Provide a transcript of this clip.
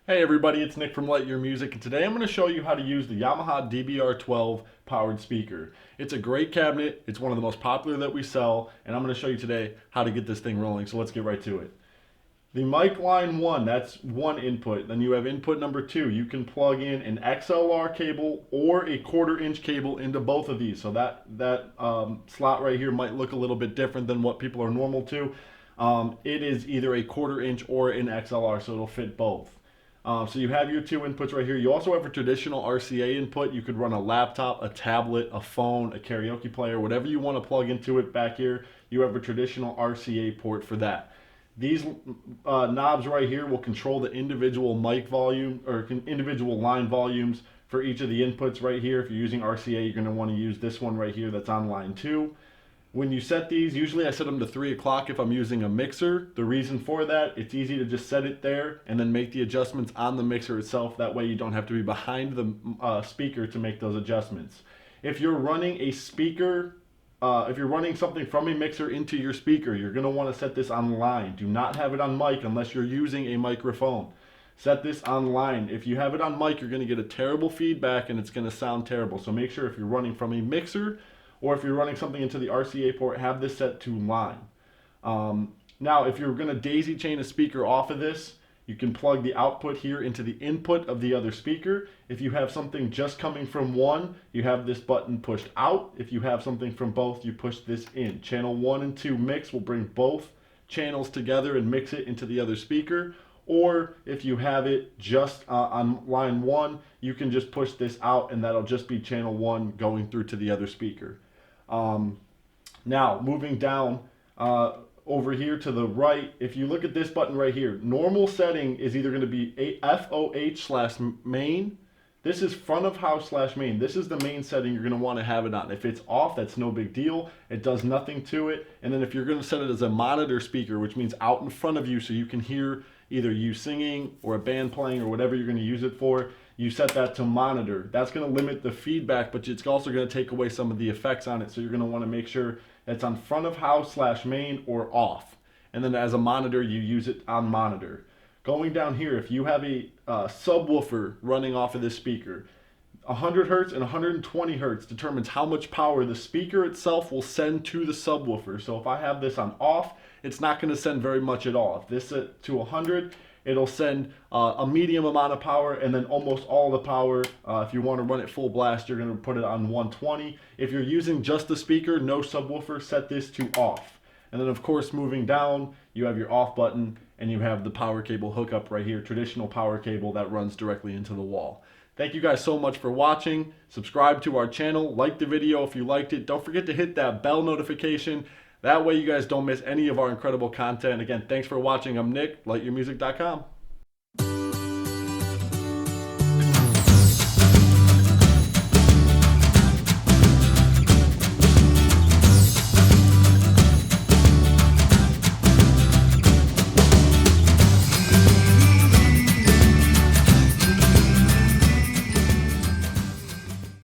Hey everybody, it's Nick from Lightyearmusic, and today I'm going to show you how to use the Yamaha DBR12 powered speaker. It's a great cabinet, it's one of the most popular that we sell, and I'm going to show you today how to get this thing rolling, so let's get right to it. The mic line 1, that's one input. Then you have input number 2. You can plug in an XLR cable or a 1/4 inch cable into both of these. So that slot right here might look a little bit different than what people are normal to. It is either a 1/4 inch or an XLR, so it'll fit both. So you have your two inputs right here. You also have a traditional RCA input. You could run a laptop, a tablet, a phone, a karaoke player, whatever you want to plug into it back here. You have a traditional RCA port for that. These knobs right here will control the individual mic volume or individual line volumes for each of the inputs right here. If you're using RCA, you're going to want to use this one right here that's on line 2. When you set these, usually I set them to 3 o'clock if I'm using a mixer. The reason for that, it's easy to just set it there and then make the adjustments on the mixer itself. That way you don't have to be behind the speaker to make those adjustments. If you're running a speaker, if you're running something from a mixer into your speaker, you're going to want to set this on line. Do not have it on mic unless you're using a microphone. Set this on line. If you have it on mic, you're going to get a terrible feedback and it's going to sound terrible. So make sure if you're running from a mixer, or if you're running something into the RCA port, have this set to line. Now, if you're going to daisy chain a speaker off of this, you can plug the output here into the input of the other speaker. If you have something just coming from one, you have this button pushed out. If you have something from both, you push this in. Channel 1 and 2 mix will bring both channels together and mix it into the other speaker. Or if you have it just on line 1, you can just push this out and that'll just be channel 1 going through to the other speaker. Now, moving down over here to the right, if you look at this button right here, normal setting is either going to be FOH/main. This is front of house/main. This is the main setting you're going to want to have it on. If it's off, that's no big deal. It does nothing to it. And then if you're going to set it as a monitor speaker, which means out in front of you so you can hear either you singing or a band playing or whatever you're going to use it for, you set that to monitor. That's going to limit the feedback, but it's also going to take away some of the effects on it. So you're going to want to make sure it's on front of house/main or off. And then as a monitor, you use it on monitor. Going down here, if you have a subwoofer running off of this speaker, 100 hertz and 120 hertz determines how much power the speaker itself will send to the subwoofer. So if I have this on off, it's not going to send very much at all. If this is to 100, it'll send a medium amount of power and then almost all the power. If you want to run it full blast, you're going to put it on 120. If you're using just the speaker, no subwoofer, set this to off. And then of course moving down, you have your off button and you have the power cable hookup right here, traditional power cable that runs directly into the wall. Thank you guys so much for watching. Subscribe to our channel, like the video if you liked it. Don't forget to hit that bell notification. That way you guys don't miss any of our incredible content. Again, thanks for watching. I'm Nick, lightyearmusic.com.